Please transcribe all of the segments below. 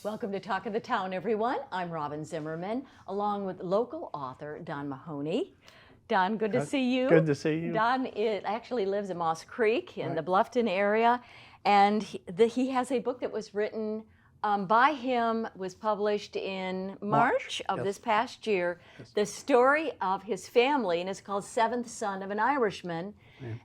Welcome to Talk of the Town, everyone. I'm Robyn Zimmerman, along with local author Don Mahoney. Don, good to see you. Good to see you. Don actually lives in Moss Creek in the Bluffton area, and he has a book that was written by him, was published in March of this past year, the story of his family, and it's called Seventh Son of an Irishman.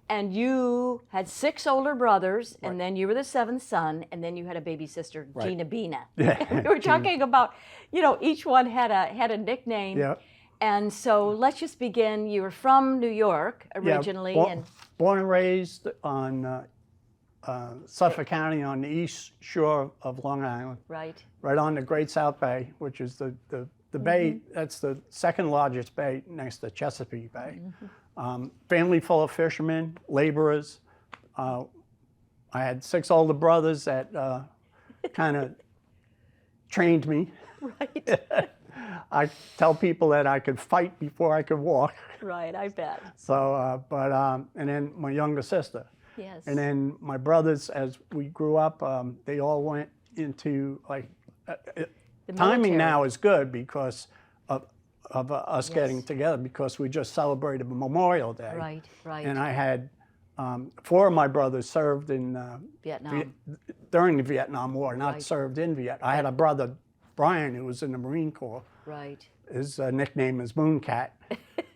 And you had 6 older brothers, and then you were the 7th son, and then you had a baby sister, Gina Bina. We were talking about, each one had a nickname. Yeah. And so let's just begin. You were from New York originally. Born and raised on Suffolk County on the east shore of Long Island. Right. Right on the Great South Bay, which is the bay, that's the second largest bay next to Chesapeake Bay. Family full of fishermen, laborers. I had 6 older brothers that kind of trained me. Right. I tell people that I could fight before I could walk. Right, I bet. So, and then my younger sister. Yes. And then my brothers, as we grew up, they all went into timing now is good because of us getting together, because we just celebrated Memorial Day. Right, right. And I had 4 of my brothers served in Vietnam. During the Vietnam War, not served in Vietnam. I had a brother, Brian, who was in the Marine Corps. Right. His nickname is Mooncat.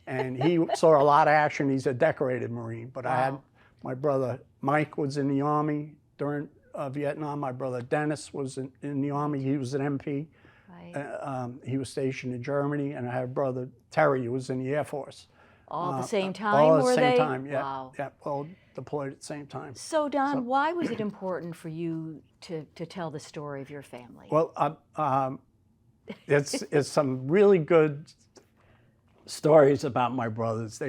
And he saw a lot of action. He's a decorated Marine. But I had my brother Mike was in the Army during Vietnam. My brother Dennis was in the Army. He was an MP. Right. He was stationed in Germany. And I had a brother Terry, who was in the Air Force. All at the same time, all at were the they? same time, yeah. Wow. Yeah, all deployed at the same time. So, Don, why was it important for you to tell the story of your family? Well, it's some really good stories about my brothers.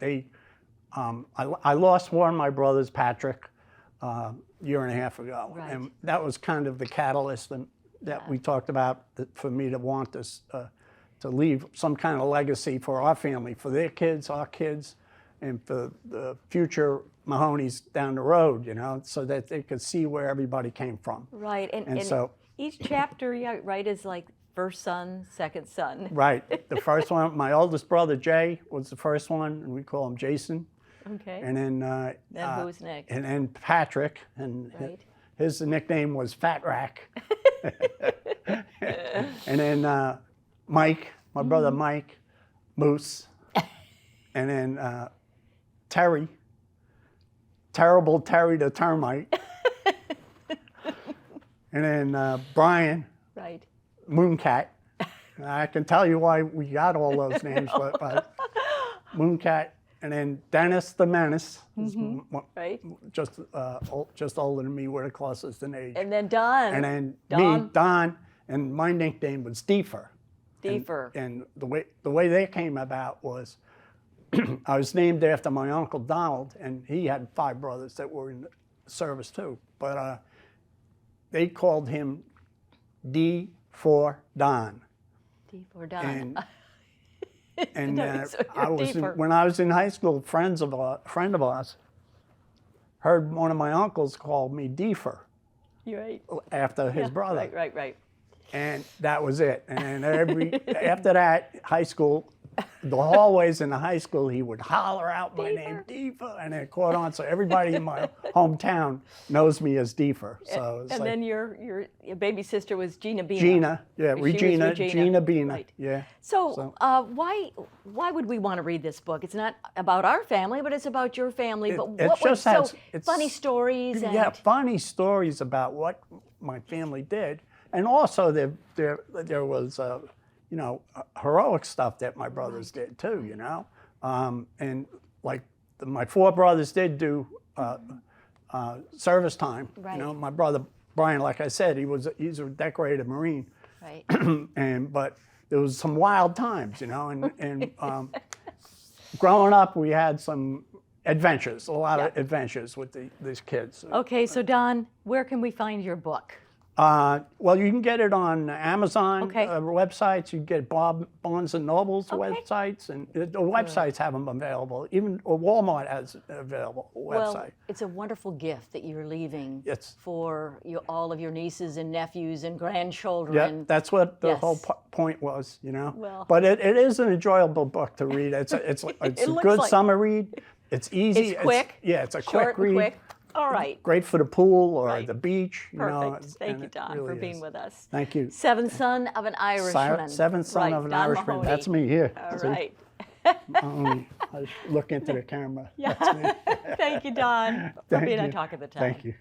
I lost one of my brothers, Patrick, a year and a half ago. Right. And that was kind of the catalyst that we talked about for me to want this, to leave some kind of legacy for our family, for their kids, our kids, and for the future Mahoneys down the road, so that they could see where everybody came from. Right, and so each chapter, is like first son, second son. Right, the first one, my oldest brother, Jay, was the first one, and we call him Jason. Okay. And then who's next? And then Patrick, and his nickname was Fat Rack. And then Mike, my brother Mike, Moose. And then Terry, Terrible Terry the Termite. And then Brian, right, Mooncat. I can tell you why we got all those names, but Mooncat. And then Dennis the Menace, right, just older than me. We're the closest in age. and then Don. And then me, Don, and my nickname was Deefer. Deefer. And the way they came about was, I was named after my uncle Donald, and he had 5 brothers that were in the service too. But they called him D for Don. D for Don. And So when I was in high school, a friend of ours heard one of my uncles call me Deefer. Right. After his brother. Right. And that was it. And after that, high school, the hallways in the high school, he would holler out my name, Deefer, and it caught on. So everybody in my hometown knows me as Deefer. So and then your baby sister was Gina Bina. Gina, yeah, Regina Bina, right. yeah. So why would we want to read this book? It's not about our family, but it's about your family. But what was funny stories? Yeah, funny stories about what my family did, and also there was heroic stuff that my brothers did too, and like my 4 brothers did do service time. Right. My brother Brian, like I said, he's a decorated Marine. Right. But there was some wild times, and growing up we had some adventures, a lot of adventures with these kids. Okay, so Don, where can we find your book? Well, you can get it on Amazon Okay. Websites. You can get Barnes and Noble's Okay. websites, and the websites have them available. Even Walmart has available Well, website. it's a wonderful gift that you're leaving It's- for all of your nieces and nephews and grandchildren. Yeah, that's what the Yes. whole point was, you know. Well- But it is an enjoyable book to read. It's a looks good like- summer read. It's easy. It's quick. It's a Short quick read. and quick. All right. Great for the pool or Right. the beach. You know, Perfect. Thank and you, it Don, really for being is. with us. Thank you. Seventh son of an Irishman. Seventh son Right, of an Don Irishman. Mahoney. That's me here. All See? right. I look into the camera. That's me. Thank you, Don, for Thank being on you. Talk of the Town. Thank you.